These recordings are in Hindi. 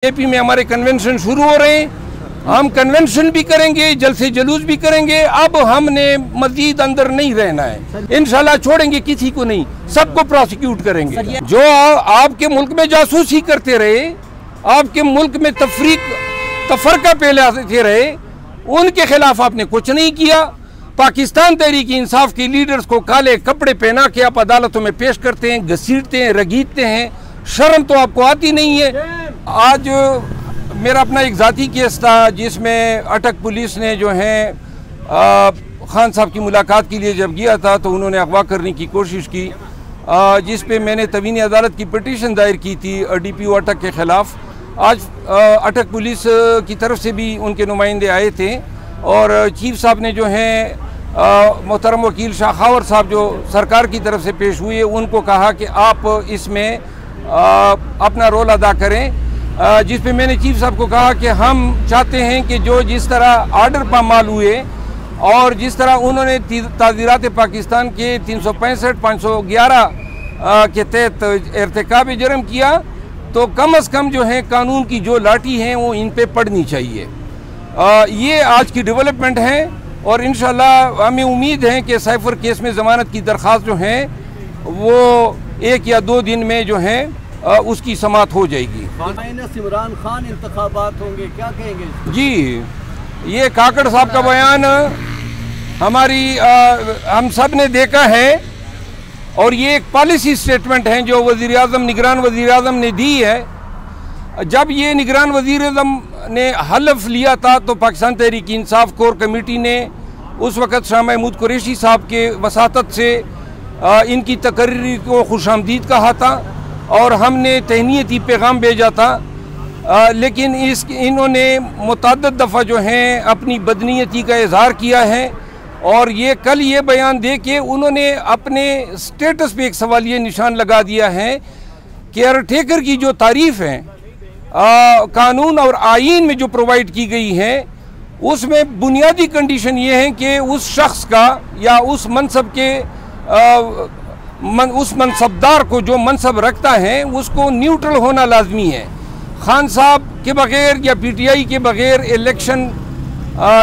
जेपी में हमारे कन्वेंशन शुरू हो रहे हैं, हम कन्वेंशन भी करेंगे, जल्द से जुलूस भी करेंगे। अब हमने मजीद अंदर नहीं रहना है, इंशाल्लाह छोड़ेंगे किसी को नहीं, सबको प्रोसिक्यूट करेंगे। जो आपके मुल्क में जासूसी करते रहे, आपके मुल्क में तफरका फैलाते रहे, उनके खिलाफ आपने कुछ नहीं किया। पाकिस्तान तहरीक इंसाफ के लीडर्स को काले कपड़े पहना के आप अदालतों में पेश करते हैं, घसीटते हैं, रगीदते हैं, शर्म तो आपको आती नहीं है। आज मेरा अपना एक ज़ाती केस था जिसमें अटक पुलिस ने जो है खान साहब की मुलाकात के लिए जब गया था तो उन्होंने अगवा करने की कोशिश की, जिस पे मैंने तवीनी अदालत की पिटीशन दायर की थी DPO अटक के ख़िलाफ़। आज अटक पुलिस की तरफ से भी उनके नुमाइंदे आए थे और चीफ साहब ने जो है मोहतरम वकील शाखावर साहब जो सरकार की तरफ से पेश हुए, उनको कहा कि आप इसमें अपना रोल अदा करें, जिस पे मैंने चीफ साहब को कहा कि हम चाहते हैं कि जो जिस तरह आर्डर पामाल हुए और जिस तरह उन्होंने ताज़ीरात पाकिस्तान के 365, 511 के तहत इर्तिकाब जुर्म किया, तो कम अज़ कम जो है कानून की जो लाठी हैं वो इन पे पड़नी चाहिए। ये आज की डेवलपमेंट है और इंशाल्लाह हमें उम्मीद है कि साइफर केस में ज़मानत की दरख्वास्त जो है वो 1 या 2 दिन में जो है उसकी समाअत हो जाएगी। इमरान खान इंतखाबात होंगे, क्या कहेंगे? जी, ये काकड़ साहब का बयान हम सब ने देखा है और ये एक पॉलिसी स्टेटमेंट है जो वज़ीर आज़म, निगरान वज़ीर आज़म ने दी है। जब ये निगरान वज़ीर आज़म ने हल्फ लिया था तो पाकिस्तान तहरीक इंसाफ कोर कमेटी ने उस वक़्त शाह महमूद कुरैशी साहब के वसातत से इनकी तकरीर को खुशामदीद कहा था और हमने तहनीती पैगाम भेजा था, लेकिन इन्होंने मुतअद्दिद दफ़ा जो हैं अपनी बदनीयती का इजहार किया है और ये कल ये बयान दे के उन्होंने अपने स्टेटस पे एक सवालिया निशान लगा दिया है। केयर टेकर की जो तारीफ़ है कानून और आईन में जो प्रोवाइड की गई है, उसमें बुनियादी कंडीशन ये है कि उस शख्स का या उस मनसब के उस मनसबदार को जो मनसब रखता है उसको न्यूट्रल होना लाजमी है। खान साहब के बगैर या PTI के बगैर इलेक्शन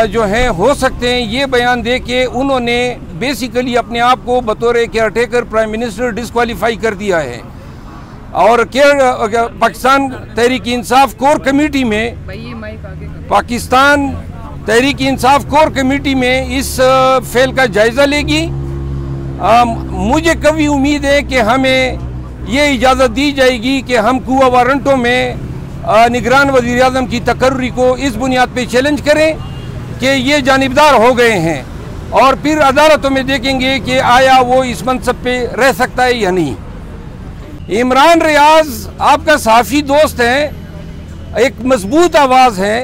जो है हो सकते हैं, ये बयान दे के उन्होंने बेसिकली अपने आप को बतौर care taker prime minister disqualify कर दिया है। और पाकिस्तान तहरीक इंसाफ कोर कमेटी में पाकिस्तान तहरीक इंसाफ कोर कमेटी में इस फेल का जायज़ा लेगी। मुझे कभी उम्मीद है कि हमें ये इजाज़त दी जाएगी कि हम कुआ वारंटों में निगरान वज़ीर आज़म की तकर्री को इस बुनियाद पे चैलेंज करें कि ये जानिबदार हो गए हैं और फिर अदालतों में देखेंगे कि आया वो इस मनसब पे रह सकता है या नहीं। इमरान रियाज आपका सहाफ़ी दोस्त है, एक मजबूत आवाज़ है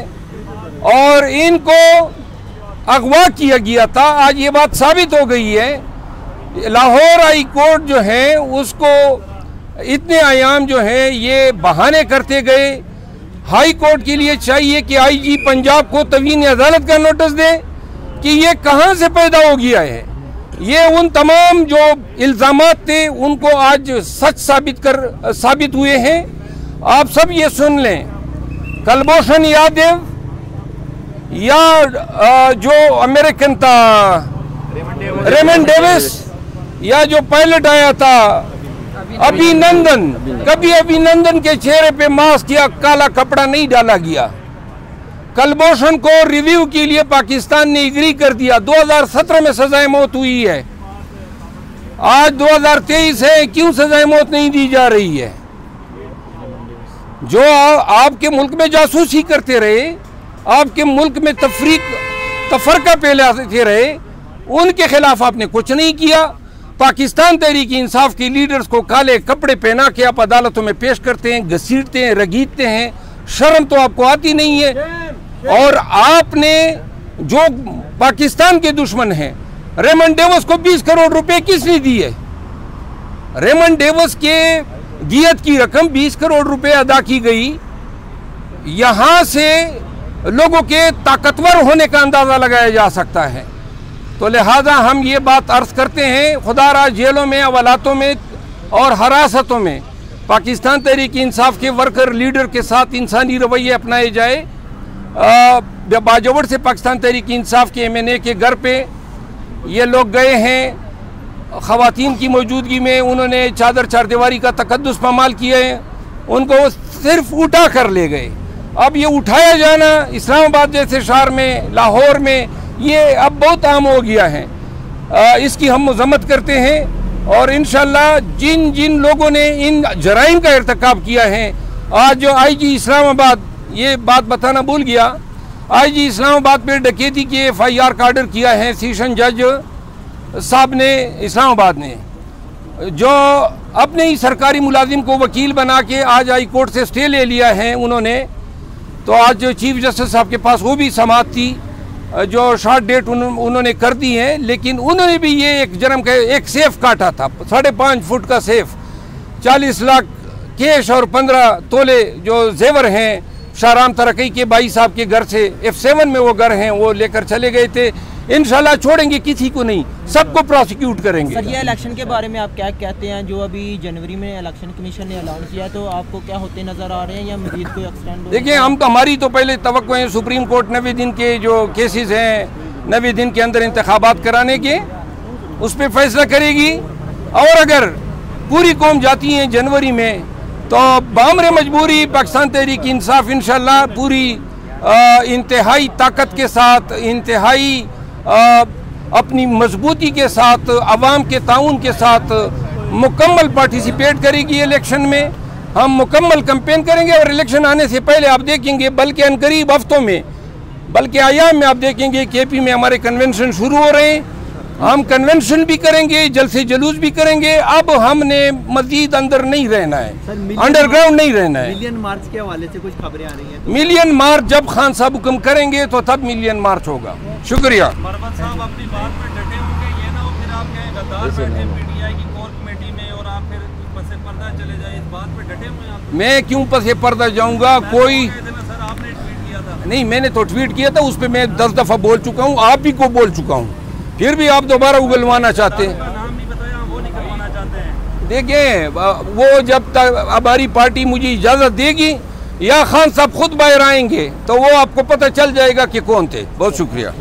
और इनको अगवा किया गया था। आज ये बात साबित हो गई है। लाहौर हाई कोर्ट जो है उसको इतने आयाम जो है ये बहाने करते गए। हाई कोर्ट के लिए चाहिए कि IG पंजाब को तवीनी अदालत का नोटिस दे कि ये कहाँ से पैदा हो गया है। ये उन तमाम जो इल्ज़ामात थे उनको आज सच साबित हुए हैं। आप सब ये सुन लें, कुलभूषण यादव या जो अमेरिकन था रेमंड डेविस या जो पायलट आया था अभिनंदन, कभी अभिनंदन के चेहरे पे मास्क या काला कपड़ा नहीं डाला गया। कुलभूषण को रिव्यू के लिए पाकिस्तान ने एग्री कर दिया। 2017 में सजाए मौत हुई है, आज 2023 है, क्यों सजाए मौत नहीं दी जा रही है? जो आपके मुल्क में जासूसी करते रहे, आपके मुल्क में तफरका फैलाते रहे, उनके खिलाफ आपने कुछ नहीं किया। पाकिस्तान तहरीक इंसाफ के लीडर्स को काले कपड़े पहना के आप अदालतों में पेश करते हैं, घसीटते हैं, रगीदते हैं, शर्म तो आपको आती नहीं है। और आपने जो पाकिस्तान के दुश्मन हैं, रेमंड डेविस को 20 करोड़ रुपए किसने दिए? रेमंड डेविस के दियत की रकम 20 करोड़ रुपए अदा की गई। यहां से लोगों के ताकतवर होने का अंदाजा लगाया जा सकता है। तो लिहाजा हम ये बात अर्ज करते हैं, खुदारा जेलों में, अवलातों में और हरासतों में पाकिस्तान तहरीक इंसाफ के वर्कर लीडर के साथ इंसानी रवैये अपनाए जाए। बाजवड़ से पाकिस्तान तहरीक इंसाफ के MNA के घर पे ये लोग गए हैं, ख़वातीन की मौजूदगी में उन्होंने चादर चारदीवारी का तकद्दुस पामाल किए हैं, उनको सिर्फ उठा कर ले गए। अब ये उठाया जाना इस्लामाबाद जैसे शहर में, लाहौर में, ये अब बहुत आम हो गया है। इसकी हम मज़म्मत करते हैं और इंशाअल्लाह जिन जिन लोगों ने इन जराइम का इर्तिकाब किया है, आज जो IG इस्लामाबाद, ये बात बताना भूल गया, IG इस्लामाबाद पे डकैती के FIR का ऑर्डर किया है सेशन जज साहब ने इस्लामाबाद ने, जो अपने ही सरकारी मुलाजिम को वकील बना के आज हाई कोर्ट से स्टे ले लिया है उन्होंने। तो आज जो चीफ जस्टिस साहब के पास वो भी समाअत थी, जो शॉर्ट डेट उन्होंने कर दी है, लेकिन उन्होंने भी ये एक जन्म का एक सेफ काटा था, 5.5 फुट का सेफ, 40 लाख कैश और 15 तोले जो जेवर हैं शाहराम तरक्की के भाई साहब के घर से, F7 में वो घर हैं, वो लेकर चले गए थे। इंशाल्लाह छोड़ेंगे किसी को नहीं, सबको प्रोसिक्यूट करेंगे। सर, ये इलेक्शन के बारे में आप क्या कहते हैं? जो अभी जनवरी में इलेक्शन कमीशन ने अनाउंस किया, तो आपको क्या होते नजर आ रहे हैं या मजीद कोई एक्सटेंड? देखिए, हम तो हमारी तो पहले तवक्को है सुप्रीम कोर्ट 90 दिन के जो केसेस हैं, 90 दिन के अंदर इंतखाबात कराने के, उस पर फैसला करेगी। और अगर पूरी कौम जाती है जनवरी में, तो बामरे मजबूरी पाकिस्तान तहरीक इंसाफ इंशाल्लाह पूरी इंतहाई ताकत के साथ, इंतहाई अपनी मजबूती के साथ, अवाम के ताउन के साथ मुकम्मल पार्टिसिपेट करेगी इलेक्शन में। हम मुकम्मल कैंपेन करेंगे और इलेक्शन आने से पहले आप देखेंगे, बल्कि अनकरीब हफ्तों में, बल्कि आयाम में आप देखेंगे KP में हमारे कन्वेंशन शुरू हो रहे हैं। हम कन्वेंशन भी करेंगे, जल्द से जुलूस भी करेंगे। अब हमने मजीद अंदर नहीं रहना है, अंडरग्राउंड नहीं रहना है। मिलियन मार्च के हवाले से कुछ खबरें आ रही हैं? मिलियन मार्च जब खान साहब हुक्म करेंगे तो तब मिलियन मार्च होगा। शुक्रिया। मरवत साहब अपनी बात पे डटे होंगे, ये ना हो फिर आप कहें गद्दार बैठे PTI की कोर कमेटी में और आप फिर पसे पर्दा चले जाए, इस बात पे डटे हुए आप? मैं क्यों पसे पर्दा जाऊंगा? कोई सर आपने ट्वीट किया था। नहीं, मैंने तो ट्वीट किया था, उस पर मैं 10 दफा बोल चुका हूँ, आप भी को बोल चुका हूँ, फिर भी आप दोबारा उगलवाना चाहते हैं। नाम नहीं बताया, वो नहीं करवाना चाहते हैं। देखिए, वो जब तक हमारी पार्टी मुझे इजाजत देगी या खान साहब खुद बाहर आएंगे तो वो आपको पता चल जाएगा कि कौन थे। बहुत शुक्रिया।